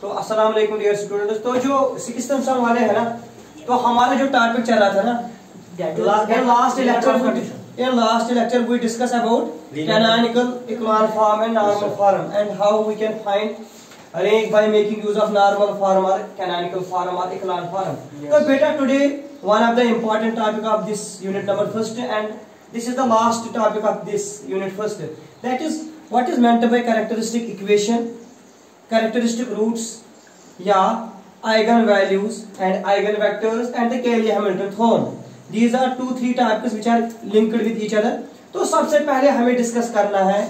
तो अस्सलाम वालेकुम डियर स्टूडेंट्स। तो जो 6th सम वाले है ना, तो हमारा जो टॉपिक चल रहा था ना, in last lecture we discuss about canonical echelon form and normal form and how we can find range by making use of normal form or canonical form or echelon form. So beta, today one of the important topic of this unit number first, and this is the last topic of this unit first, that is what is meant by characteristic equation, characteristic roots या eigen values and eigen vectors and the Cayley-Hamilton theorem. These are 2-3 topics which are linked with each other. तो सबसे पहले हमें discuss करना है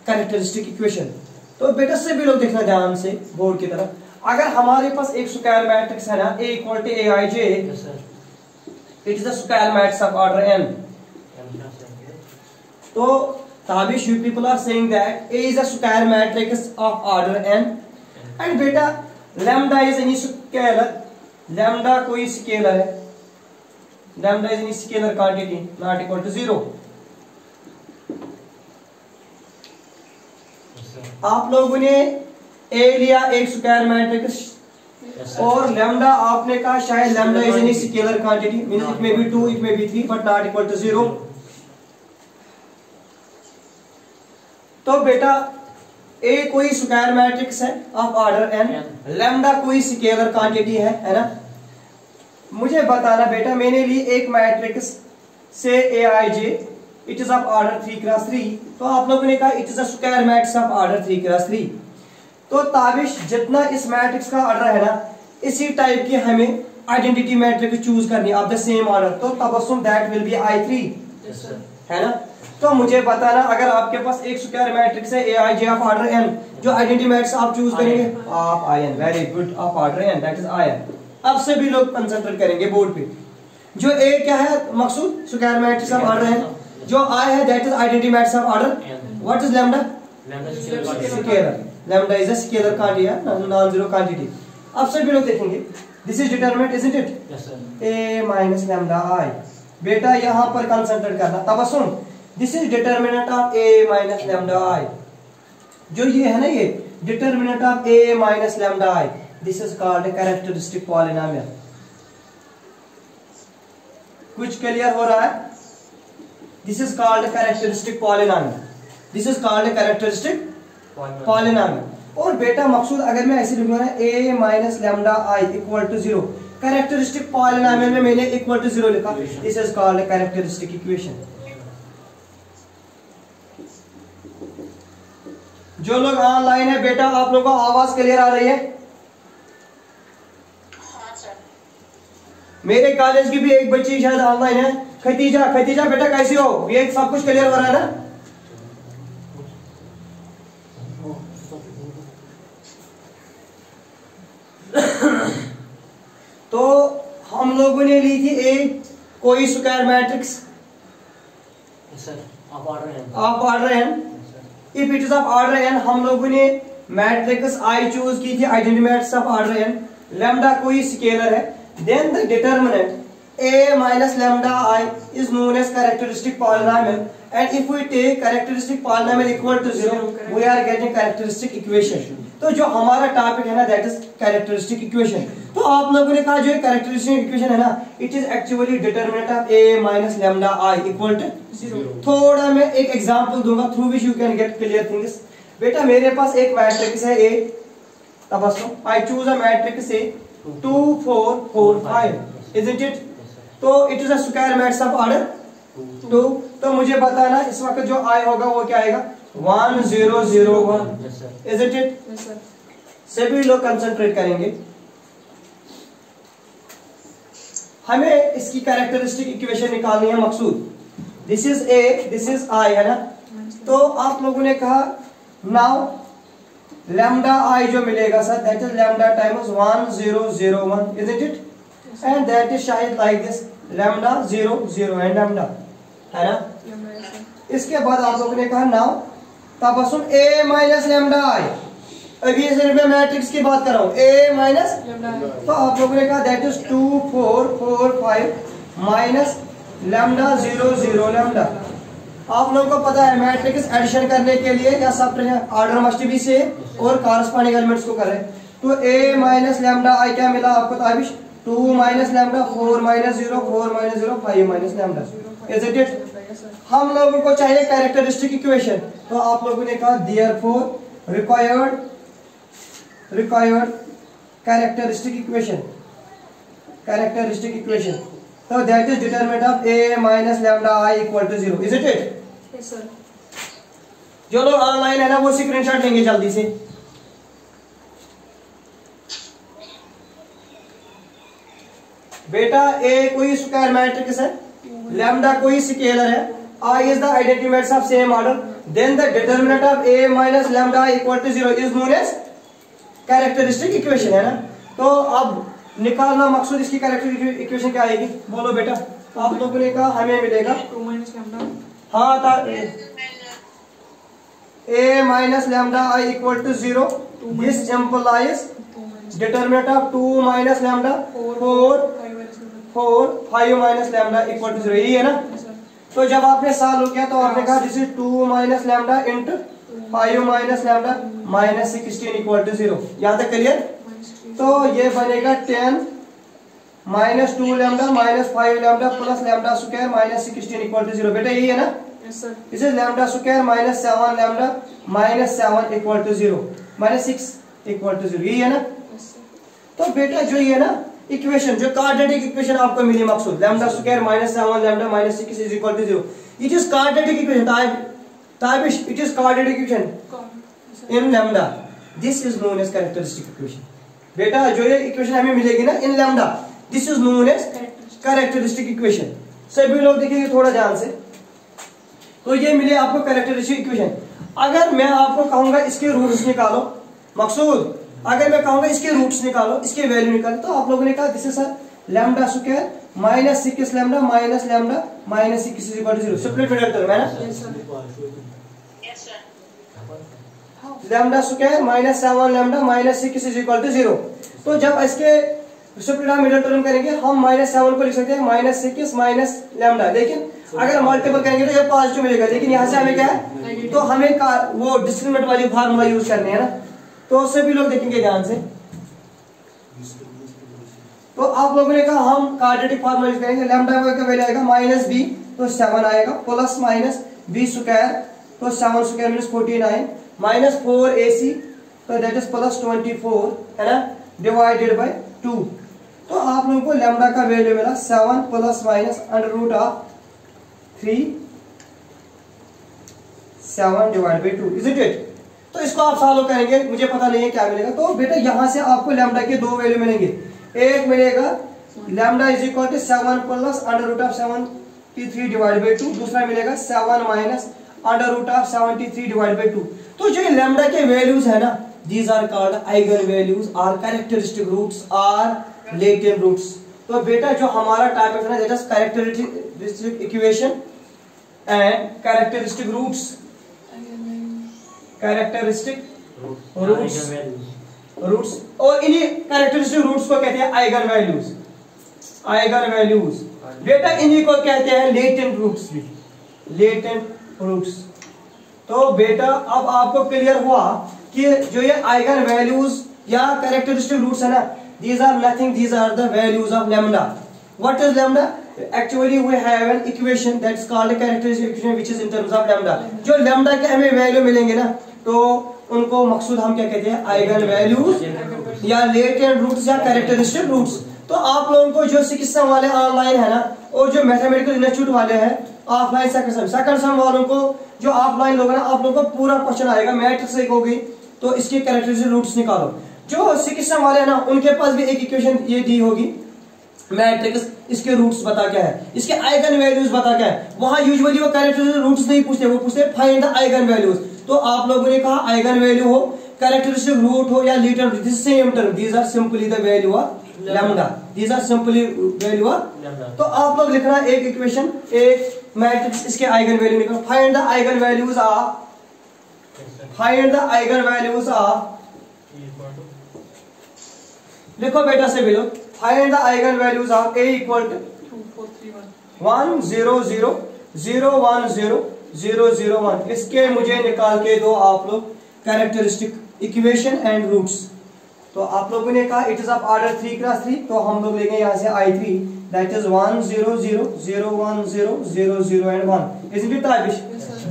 characteristic equation. तो बेटा से भी लोग देखना ध्यान से बोर्ड की तरफ। अगर हमारे पास एक स्क्वायर मैट्रिक्स है ना, A equal to Aij, it is a square matrix of order n. तो Tabish you people are saying that A is a square matrix of order n and बेटा lambda is any scalar, lambda कोई scalar है, lambda is any scalar quantity not equal to 0. आप लोगों ने A लिया एक square matrix और lambda आपने कहा शायद lambda is any scalar quantity, means it may be 2, it may be 3 but not equal to 0. तो बेटा A कोई स्क्वायर मैट्रिक्स है ऑफ ऑर्डर n, लैम्डा कोई स्केलर क्वांटिटी है ना. मुझे बताना बेटा, मैंने ली एक मैट्रिक्स से Aij, it is of order 3x3. तो आप लोगों ने कहा it is a square matrix of order 3x3. तो ताबिश जितना इस मैट्रिक्स का ऑर्डर है ना, इसी टाइप की हमें आइडेंटिटी मैट्रिक्स चूज करनी ऑफ द सेम ऑर्डर. तो Tabassum that will be I3 है ना. तो मुझे बताना, अगर आपके पास एक स्क्वायर मैट्रिक्स है Aij ऑफ ऑर्डर n, जो आइडेंटिटी मैट्रिक्स आप चूज करेंगे of In. Very good, of order n, that is In. अब से भी लोग कंसंट्रेट करेंगे बोर्ड पे. जो A क्या है Maqsood, square matrix of order n. जो I है that is identity matrix of order. What is lambda? Scalar. Lambda is a scalar quantity, non zero quantity. अब से भी लोग देखेंगे this is determinant, isn't it? A minus lambda I. बेटा यहां पर कंसंट्रेट करना. Tabassum, this is determinant of A minus lambda I. जो ये है ना, ये determinant of A minus lambda I, this is called a characteristic polynomial. कुछ क्लियर हो रहा है? This is called characteristic polynomial. This is called characteristic polynomial. और बेटा मकसूद अगर मैं ऐसे लिखूंगा ना, A minus lambda I equal to 0, characteristic polynomial में मैंने इक्वल टू 0 लिखा, this is called characteristic equation. जो लोग ऑनलाइन है बेटा, आप लोगों को आवाज क्लियर आ रही है? मेरे कॉलेज की भी एक बच्ची शायद ऑनलाइन है, खतीजा. खतीजा बेटा कैसी हो? ये सब कुछ क्लियर हो रहा है ना? तो हम लोगों ने ली थी एक कोई square matrix of order n. If it is of order n, हम लोगों ने मैट्रिक्स I चूज की थी, identity matrix of order n. Lambda कोई स्केलर है. Then the determinant A minus lambda I is known as characteristic polynomial, and if we take characteristic polynomial equal to 0, we are getting characteristic equation. तो जो हमारा topic है ना, that is characteristic equation. तो आप लोगों ने कहा जो characteristic equation है ना, it is actually determinant of A minus lambda I equal to 0. थोड़ा मैं एक एग्जांपल दूंगा through which you can get clear things. बेटा मेरे पास एक मैट्रिक्स है A, Tabassum, I choose a matrix A 2 4 4 5, isn't it? तो it is a square matrix of order 2. तो मुझे बताना इस वक्त जो I होगा वो क्या आएगा? 1 0 0 1, isn't it? सभी लोग कंसंट्रेट करेंगे. हमें इसकी कैरेक्टरिस्टिक इक्वेशन निकालनी है Maqsood. This is A, this is I है ना. तो आप लोगों ने कहा नाउ लैम्डा I जो मिलेगा sir, that is lambda times 1 0 0 1, isn't it? And that is शायद like this, lambda 0 0 and lambda है ना. इसके बाद आप लोगों ने कहा now Tabassum A minus lambda I. अभी सिर्फ मैं मैट्रिक्स की बात कर रहा हूँ, A माइनस. तो आप लोगों ने कहा that is 2 4 4 5 minus lambda 0 0 lambda. आप लोगों को पता है मैट्रिक्स एडिशन करने के लिए या सब ऑर्डर मस्ट बी से और कॉरस्पॉन्डिंग एलिमेंट्स को कर रहे हैं. तो a माइनस लैम्डा आई क्या मिला आपको Tabish? 2 minus lambda, 4 minus 0, 4 minus 0, 5 minus lambda. Is it it? हम लोगों को चाहिए कैरेक्टरिस्टिक इक्वेशन, तो आप लोगों ने कहा देयरफॉर रिक्वायर्ड कैरेक्टरिस्टिक इक्वेशन, तो that is determinant of a minus lambda i equal to 0। Is it it? Yes sir. जो लोग ऑनलाइन है ना वो स्क्रीनशॉट लेंगे जल्दी से। बेटा a कोई स्क्वायर मैट्रिक्स है, लैम्डा कोई स्केलर है, I is the identity matrix of same order, then the determinant of a minus lambda equal to 0 is known as characteristic equation, है ना। तो अब निकालना मकसूद इसकी कैरेक्टरिस्टिक इक्वेशन क्या आएगी? बोलो बेटा। आप लोगों ने कहा हमें मिलेगा 2 माइनस लैम्डा, हाँ था a minus lambda I equal to 0, this implies determinant of 2 minus lambda 4 5 minus lambda equal to 0, यही है ना। तो जब आपने सॉल्व किया तो आपने कहा this is 2 minus lambda into 5 minus lambda minus 16 equal to 0। यहाँ तक क्लियर? तो ये बनेगा 10 minus 2 lambda minus 5 lambda plus lambda square minus 16 equal to 0। बेटा यही है ना? Yes sir. This is lambda square minus 7 lambda minus 7 equal to 0 minus 6 equal to 0, यही है ना। तो बेटा जो ये ना इक्वेशन, जो क्वाड्रेटिक इक्वेशन आपको मिली Maqsood lambda square minus 7 lambda minus 6 is equal to 0, it is quadratic equation Tabish, it is quadratic equation in lambda, this is known as characteristic equation. बेटा जो ये इक्वेशन हमें मिलेगी ना in lambda, this is known as characteristic equation. सभी लोग देखिए थोड़ा ध्यान से, तो ये मिले आपको कैरेक्टरिस्टिक इक्वेशन। अगर मैं आपको कहूंगा इसके रूट्स निकालो मकसूद, अगर मैं कहूंगा इसके रूट्स निकालो, इसके वैल्यू निकालो, तो आप लोगों ने कहा this is lambda square minus 6 lambda minus lambda minus 6 is equal to 0। Simplified term है ना। Lambda square minus 7 lambda minus 6 is equal to 0। तो जब इसके सिंपलीफाइड मिडिल टर्म करेंगे हम माइनस 7 को लिख सकते हैं माइनस 6 माइनस लैम्डा, लेकिन अगर मल्टीपल करेंगे तो ये पॉजिटिव मिलेगा, लेकिन यहाँ से हमें क्या है, तो हमें वो डिस्क्रिमिनेंट वाली फार्मूला यूज करनी है ना। तो सभी लोग देखेंगे ध्यान से। तो आप लोगों ने कहा हम क्वाड्रेटिक फार्मूला यूज करेंगे, लैम्डा का वैल्यू आएगा माइनस b तो 7 आएगा, प्लस माइनस b स्क्वायर तो 7 स्क्वायर मींस 49 माइनस 4ac तो दैट इज प्लस 24 है ना, डिवाइडेड बाय 2। तो आप लोगों को लैम्डा का वैल्यू मिला 7 plus minus under root of 3 7 divide by 2। Is it it? तो इसको आप सॉल्व करेंगे, मुझे पता नहीं है क्या मिलेगा। तो बेटा यहां से आपको लैम्डा के दो वैल्यू मिलेंगे, एक मिलेगा lambda is equal to 7 plus under root of 73 divide by 2, दूसरा मिलेगा 7 minus under root of 73 divide by 2। तो जो लैम्डा के वैल्यूज है ना, these are called eigen values or characteristic roots or latent roots. तो बेटा जो हमारा टॉपिक है ना that is characteristic equation and characteristic roots, characteristic roots और इन्हीं कैरेक्टरिस्टिक रूट्स को कहते हैं आइगन वैल्यूज। आइगन वैल्यूज बेटा इन्हीं को कहते हैं लेटेंट रूट्स भी, लेटेंट रूट्स। तो बेटा अब आपको क्लियर हुआ कि जो ये आइगन वैल्यूज या कैरेक्टरिस्टिक रूट्स है ना, these are nothing, these are the values of lambda. What is lambda? Actually we have an equation that's called a characteristic equation which is in terms of lambda. जो lambda के हमें value मिलेंगे ना, तो उनको मकसूद हम क्या कहते हैं, आइगन वैल्यूज या लेटेंट रूट्स या कैरेक्टरिस्टिक रूट्स। तो आप लोगों को जो सिक्स वाले ऑनलाइन है ना, और जो मैथमेटिकल इंस्टीट्यूट वाले हैं ऑफलाइन सेकंड सेम वालों को, जो ऑफलाइन लोग हैं ना, आप लोगों को पूरा क्वेश्चन आएगा, मैट्रिक्स एक होगी तो इसके कैरेक्टरिस्टिक रूट्स निकालो। जो सिक्स वाले हैं ना, उनके पास भी एक इक्वेशन ये दी होगी मैट्रिक्स, इसके रूट्स बता क्या है, इसके आइगन वैल्यूज बता क्या है। वहां यूजुअली वो कैरेक्टरिस्टिक रूट्स नहीं पूछते, वो पूछते फाइंड द आइगन वैल्यूज। तो आप लोगों ने कहा आइगन वैल्यू हो, कैरेक्टरिस्टिक रूट हो या latent, this same term, these are simply the value of lambda, these are simply value of lambda. तो आप लोग लिखना एक इक्वेशन, एक मैट्रिक्स, इसके आइगन वैल्यू निकालो, find the eigen values of, find the eigen values of, लिखो बेटा से भी लोग, find the eigen values of a equal to 1 0 0 0 1 0 0 0 1। इसके मुझे निकाल के दो आप लोग कैरेक्टरिस्टिक इक्वेशन एंड रूट्स। तो आप लोगों ने कहा it is of order 3 cross 3, तो हम लोग लेंगे यहाँ से I3 that is 1 0 0 0 1 0 0 0 and 1. Isn't it Tabish?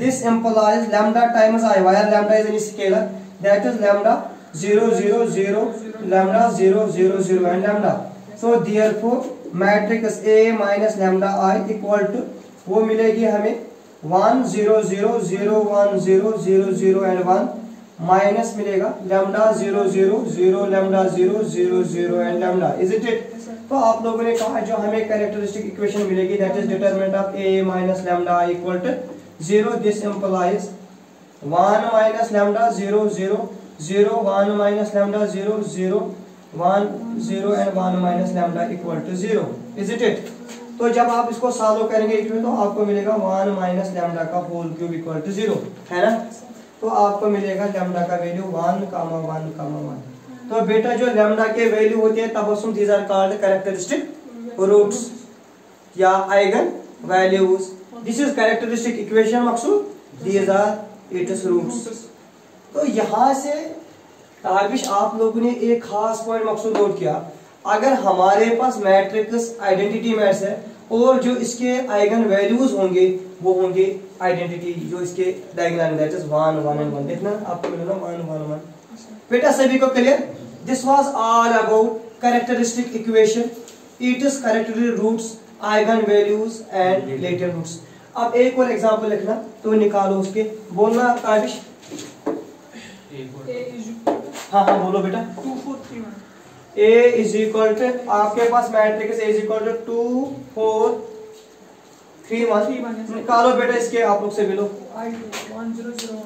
This implies lambda times I, where lambda is any scalar, that is lambda 0 0 0 lambda 0 0 0 and lambda. So therefore matrix A minus lambda I equal to वो मिलेगी हमें 1 0 0 0 1 0 0 0 and 1 minus मिलेगा lambda 0 0 0 lambda 0 0 0 and lambda. Is it it? तो आप लोगों ने कहा जो हमें कैरेक्टरिस्टिक इक्वेशन मिलेगी that is determinant of a minus lambda equal to 0. This implies 1 minus lambda 0 0 0 1 minus lambda 0 0 1 0 and 1 minus lambda equal to 0. Is it it? तो जब आप इसको सॉल्व करेंगे इक्वेशन तो आपको मिलेगा 1 माइनस लैम्डा का होल क्यूब इक्वल टू 0, है ना. तो आपको मिलेगा लैम्डा का वैल्यू 1, 1, 1. तो बेटा जो लैम्डा के वैल्यू होते हैं Tabassum these are called characteristic roots या eigen values. This is characteristic equation Maqsood, these are its roots. तो यहाँ से ताबिश आप लोगों ने एक खास पॉइंट मकसूद नोट किया. अगर हमारे पास मैट्रिक्स आइडेंटिटी मैट्रिक्स है और जो इसके आइगन वैल्यूज होंगे वो होंगे आइडेंटिटी जो इसके डायगोनल दैट इज 1 1 and 1. देखना आपको मिलेगा 1 1 1. बेटा सभी को clear? This was all about characteristic equation, it is characteristic roots, eigen values and related roots. अब एक और एग्जांपल लिखना तो निकालो उसके. बोलना ताबिश. हाँ हाँ बोलो बेटा. 2 4 3 1. A इज इक्वल टू आपके पास matrix A is equal to 2 4 3 1. निकालो बेटा इसके आप लोग से मिलो. 1 0 0 1.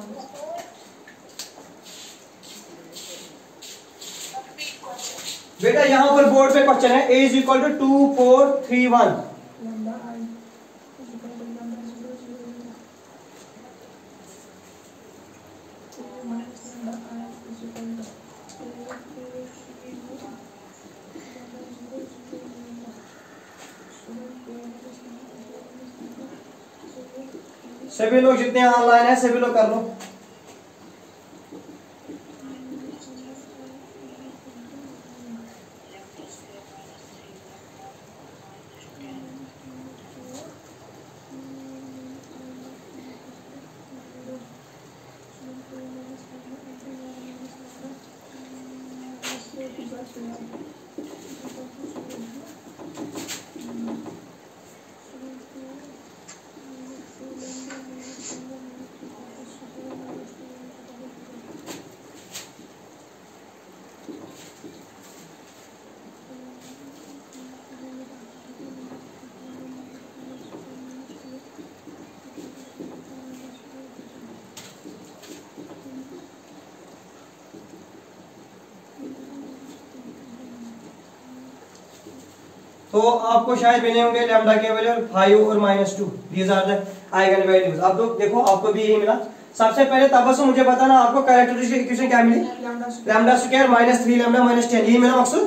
बेटा यहाँ पर बोर्ड पे क्वेश्चन है A is equal to 2 4 3 1. Lambda I is equal to lambda 0 0 1 minus lambda I is equal to सभी लोग जितने ऑनलाइन है सभी लोग कर लो. तो आपको शायद मिले होंगे लैम्डा के वैल्यू 5 और -2. These are the eigen values. आप लोग देखो आपको भी यही मिला. सबसे पहले तबस्सुम मुझे बताना आपको कैरेक्टरिस्टिक इक्वेशन क्या मिली. लैम्डा स्क्वायर -3 लैम्डा -10 यही मिला मकसूद.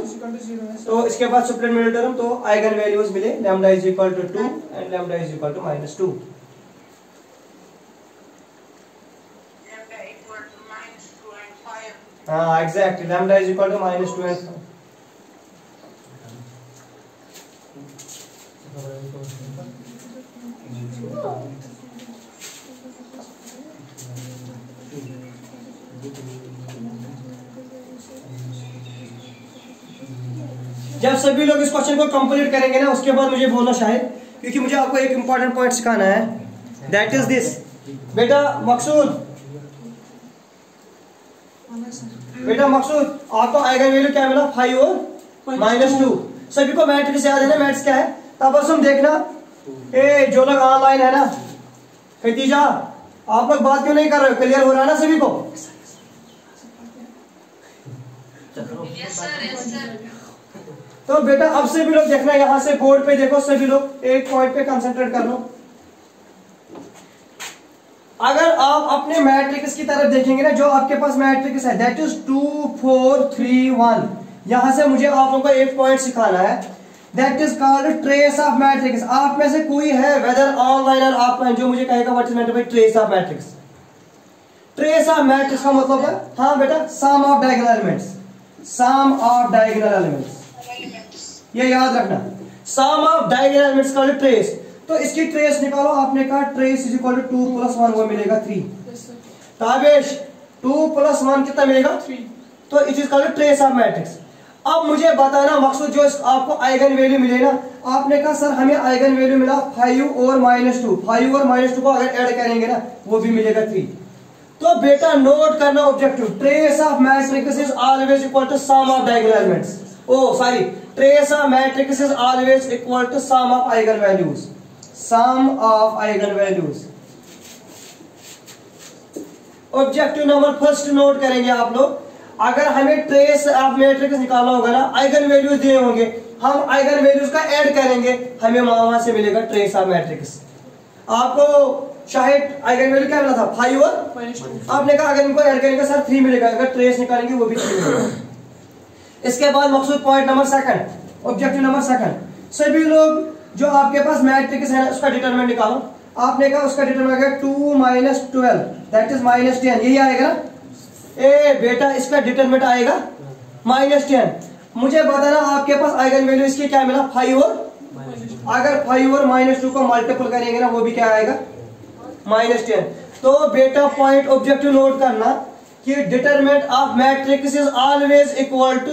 तो इसके बाद सप्लीमेंट्री टर्म तो आइगन वैल्यूज मिले lambda is equal to 2 and lambda is equal to -2. हाँ exactly lambda is equal to -2 and 5. जब सभी लोग इस क्वेश्चन को कंप्लीट करेंगे ना उसके बाद मुझे बोलना शायद, क्योंकि मुझे आपको एक इंपॉर्टेंट पॉइंट सिखाना है. That is this. बेटा मकसूद आपको आइगन वैल्यू क्या मिला 5 और -2. सभी को मैट्रिक्स याद है ना. मैट्रिक्स क्या है? तबस्सुम देखना. ए जो लोग ऑनलाइन है ना खतीजा आप लोग बात क्यों नहीं कर रहे हो? क्लियर हो रहा है ना सभी को? Yes sir. तो बेटा अब सभी लोग देखना यहां से बोर्ड पे देखो. सभी लोग एक पॉइंट पे कंसंट्रेट कर लो. अगर आप अपने मैट्रिक्स की तरफ देखेंगे ना जो आपके पास मैट्रिक्स है दैट इज 2 4 3 1. यहां से मुझे आप लोगों को एक पॉइंट सिखाना है that is called trace of matrix. आप में से कोई है वेदर ऑनलाइन और ऑफलाइन जो मुझे कहेगा what is meant by trace of matrix? Trace of matrix का मतलब है हाँ बेटा sum of diagonal elements. Sum of diagonal elements, ये याद रखना। सम ऑफ डायगोनल एलिमेंट्स का ट्रेस, तो इसकी ट्रेस निकालो। आपने कहा ट्रेस इज इक्वल टू 2 + 1 वो मिलेगा 3। ताबिश 2 + 1 कितना मिलेगा 3, तो it is called trace of matrix. अब मुझे बताना मकसद जो आपको आइगन वैल्यू मिले ना, आपने कहा सर हमें आइगन वैल्यू मिला 5 और -2, 5 और -2 को अगर ऐड करेंगे ना वो भी मिलेगा 3। तो बेटा नोट करना objective, trace of matrix is always equal to sum of diagonal elements. Oh sorry, trace of matrix is always equal to sum of eigen values, sum of eigen values. Objective number first note करेंगे आप लोग, अगर हमें trace of matrix निकालना होगा ना, eigen values दिए होंगे, हम आइगन वैल्यूज का ऐड करेंगे, हमें वहां से मिलेगा ट्रेस ऑफ मैट्रिक्स। आपको शायद आइगन वैल्यू क्या मिला था 5 और -2, आपने कहा अगर इनको ऐड करेंगे सर 3 मिलेगा, अगर ट्रेस निकालेंगे वो भी 3 मिलेगा। इसके बाद Maqsood point number second, objective number second, सभी लोग जो आपके पास मैट्रिक्स है ना उसका डिटरमिनेंट निकालो। आपने कहा उसका डिटरमिनेंट है 2 - 12 दैट इज -10, यही आएगा। ए बेटा इसका डिटरमिनेंट आएगा -10। मुझे बताना आपके पास आइगन वैल्यू इसके क्या मिला 5 और, अगर 5 और -2 को मल्टीपल करेंगे ना वो भी क्या आएगा -10। तो बेटा पॉइंट ऑब्जेक्टिव नोट करना कि determinant of matrix is always equal to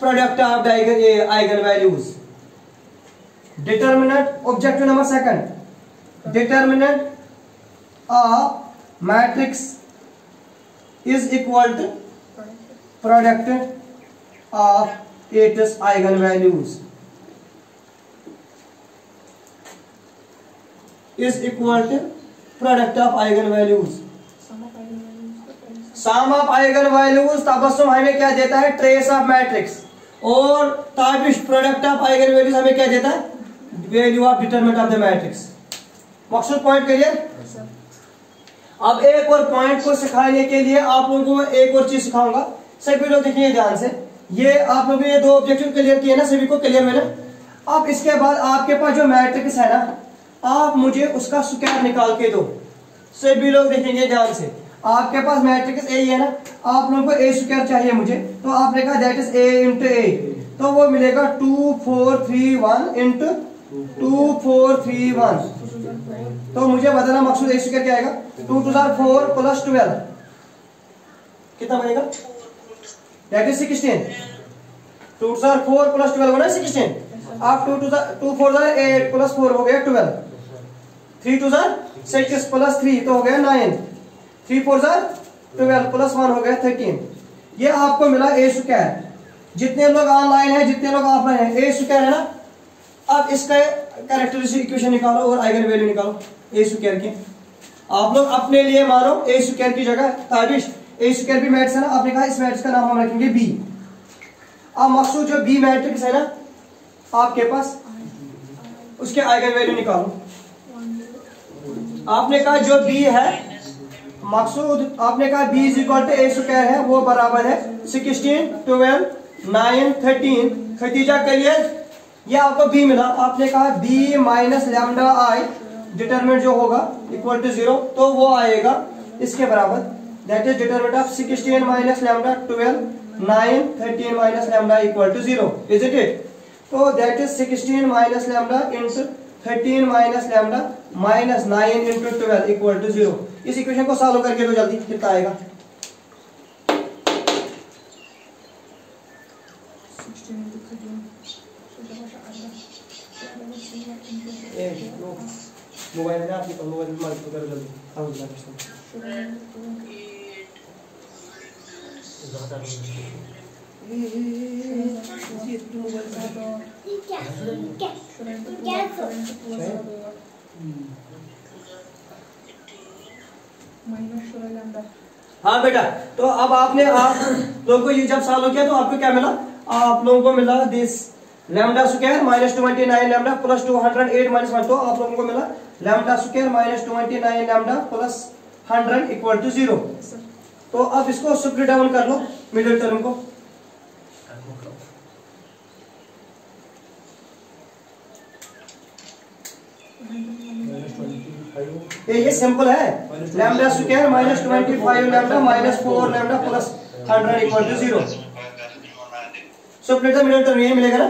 product of eigen values. Determinant objective number second, determinant of matrix is equal to product of its eigenvalues, is equal to product of eigenvalues, sum of eigenvalues। Tabassum हमें क्या देता है trace of matrix, और Tabish product of eigenvalues हमें क्या देता है value of determinant of the matrix. Maqsood point clear. अब एक और पॉइंट को सिखाने के लिए आप लोगों को एक और चीज सिखाऊंगा, सभी लोग देखिए ध्यान से। ये आप लोगों ने ये 2 ऑब्जेक्टिव क्लियर किए ना, सभी को क्लियर है ना। अब इसके बाद आपके पास जो मैट्रिक्स है ना, आप मुझे उसका स्क्वायर निकाल के दो। सभी लोग देखेंगे ध्यान से, आपके पास मैट्रिक्स ए है ना, आप लोगों को ए स्क्वायर चाहिए मुझे, तो आपने कहा दैट इज ए इंटू ए, तो वो मिलेगा 2 4 3 1 इंटू 2 4 3 1। तो मुझे बताना मकसूद ए स्क्वायर क्या आएगा 2 2 4 + 12 कितना बनेगा दैट इज 16। 2 2 4 + 12 बना 16। आप 2 4 8 + 4 हो गया 12, 3 2 6 + 3 तो हो गया 9, 3 4 12 + 1 हो गया 13। ये आपको मिला ए स्क्वायर। जितने लोग ऑनलाइन है जितने लोग ऑफलाइन है ए स्क्वायर है ना। अब इसका कैरेक्टरिस्टिक इक्वेशन निकालो और आइगन वैल्यू निकालो ए स्क्वायर की। आप लोग अपने लिए मानो ए स्क्वायर की जगह ताबिश ए स्क्वायर भी मैट्रिक्स है ना, आपने कहा इस मैट्रिक्स का नाम हम रखेंगे बी। अब मकसूद जो बी मैट्रिक्स है ना आपके पास, उसके आइगन वैल्यू निकालो। आपने कहा जो बी है मकसूद, आपने कहा B is equal to A square है, वो बराबर है 16 12 9 13। खतीजा क्लियर। ये आपको बी मिला, आपने कहा B minus lambda I determinant जो होगा इक्वल टू 0, तो वो आएगा इसके बराबर, that is determinant of 16 minus lambda 12 9 13 minus lambda equal to 0, is it? तो that is 16 minus lambda into 13 minus lambda minus 9 into 12 equal to 0। इस इक्वेशन को सॉल्व करके दो जल्दी, कितना आएगा? मोबाइल है ना आपके पास, मोबाइल में करो जल्दी। हाँ हाँ बेटा, तो अब आपने आप लोगों को ये जब सॉल्व किया तो आपको क्या मिला? आप लोगों को मिला this lambda square minus 29 lambda plus 208 minus 1, तो आप लोगों को मिला lambda square minus 29 lambda plus 100 equal to 0। तो अब इसको स्प्लिट डाउन कर लो मिडिल टर्म को। ये सिंपल है, lambda square minus 25 lambda minus 4 lambda plus 100 equal to 0। So split the middle term, ये मिलेगा ना।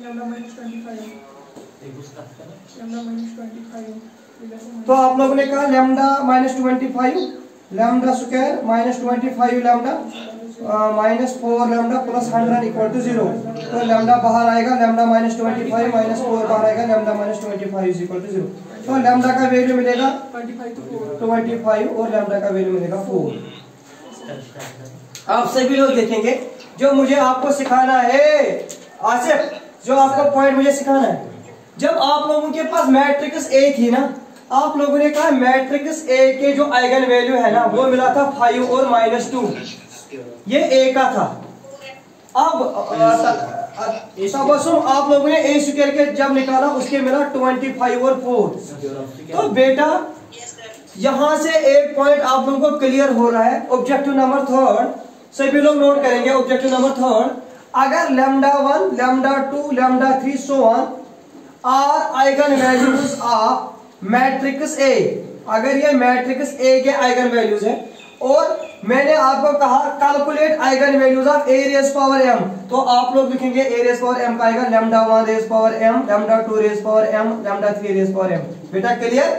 Lambda minus 25, lambda minus 25। तो आप लोगों ने कहा lambda minus 25 lambda square minus 25 lambda minus 4 lambda plus 100 equal to 0। तो लैम्डा बाहर आएगा, लैम्डा माइनस 25 माइनस 4 बाहर आएगा, lambda minus 25 is equal to 0। तो लैम्डा का वैल्यू मिलेगा 25 और लैम्डा का वैल्यू मिलेगा 4। आप सभी लोग देखेंगे जो मुझे आपको सिखाना है, आसिफ जो आपको पॉइंट मुझे सिखाना है, जब आप लोगों के पास मैट्रिक्स ए थी ना, आप लोगों ने कहा मैट्रिक्स ए के जो आइगन वैल्यू है ना वो मिला था 5 और -2, ये ए का था। अब आप लोगों ने ए स्क्वायर के जब निकाला उसके मिला 25 और 4। तो बेटा यहां से एक पॉइंट आप लोगों को क्लियर हो रहा है। ऑब्जेक्टिव नंबर 3 सभी लोग नोट करेंगे। ऑब्जेक्टिव नंबर 3, अगर lambda 1 lambda 2 lambda 3 so on are eigen values of matrix A, अगर ये मैट्रिक्स ए के आइगन वैल्यूज है और मैंने आपको कहा calculate eigen values of A raise power M, तो आप लोग लिखेंगे ए रेज पावर एम का आएगा lambda 1 raise power M, lambda 2 raise power M, lambda 3 raise power M. बेटा clear?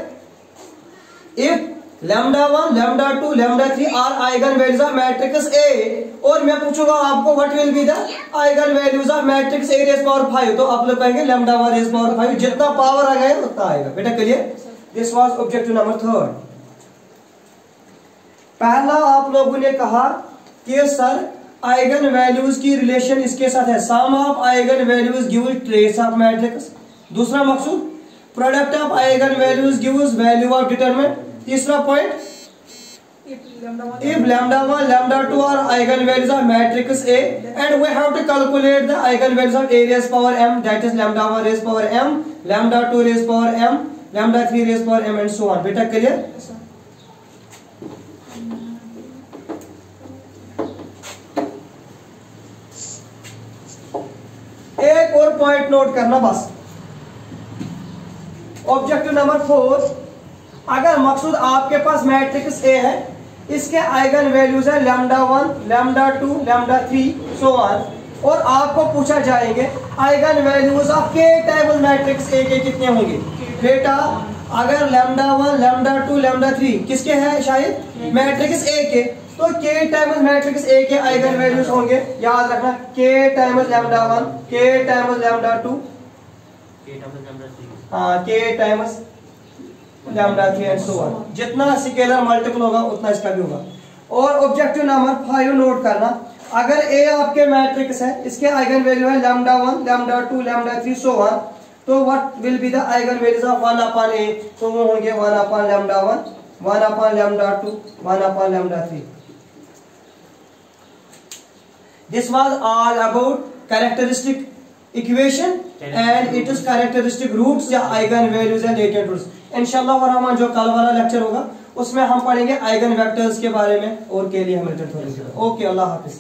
If lambda 1 lambda 2 lambda 3 are eigen values of matrix A, और मैं पूछूंगा आपको what will be the eigen values of matrix A raise power 5, तो आप लोग कहेंगे lambda 1 raise power 5, जितना पावर आ गया उतना आएगा। बेटा clear? This was objective number 3। पहला आप लोगों ने कहा कि सर आइगन वैल्यूज की रिलेशन इसके साथ है, sum of eigen values gives trace of matrix. दूसरा Maqsood product of eigen values gives value of determinant. तीसरा point if lambda 1 lambda 2 are eigen values of matrix A and we have to calculate the eigen values of A raised power m, that is lambda 1 raised power m, lambda 2 raised power m, lambda 3 raised power m and so on। बेटा clear? एक और point note करना बस। Objective number 4, अगर मकसूद आपके पास matrix A है, इसके आइगन वैल्यूज है lambda 1 lambda 2 lambda 3 so on, और आपको पूछा जाएंगे आइगन वैल्यूज ऑफ के टाइम्स मैट्रिक्स ए के कितने होंगे। बेटा अगर लैम्डा 1 लैम्डा 2 लैम्डा 3 किसके हैं शायद मैट्रिक्स ए के, तो के टाइम्स मैट्रिक्स ए के आइगन वैल्यूज होंगे, याद रखना के टाइम्स लैम्डा 1 के टाइम्स लैम्डा 2 के times lambda 3 and so on. जितना स्केलर मल्टीपल होगा उतना इसका भी होगा। और ऑब्जेक्टिव नंबर 5 नोट करना, अगर ए आपके मैट्रिक्स है, इसके आइगन वैल्यू है लैम्डा 1 लैम्डा 2 लैम्डा 3 सो ऑन, तो what will be the eigen values of 1 upon A, तो वो होंगे 1 upon lambda 1 1 upon lambda 2 1 upon lambda 3। This was all about characteristic equation and it is characteristic roots या eigen values and latent roots. इंशाल्लाह रहमान जो कल वाला lecture होगा उसमें हम पढ़ेंगे आइगन वेक्टर्स के बारे में और के लिए हम रिटर्न करेंगे। ओके, अल्लाह हाफिज।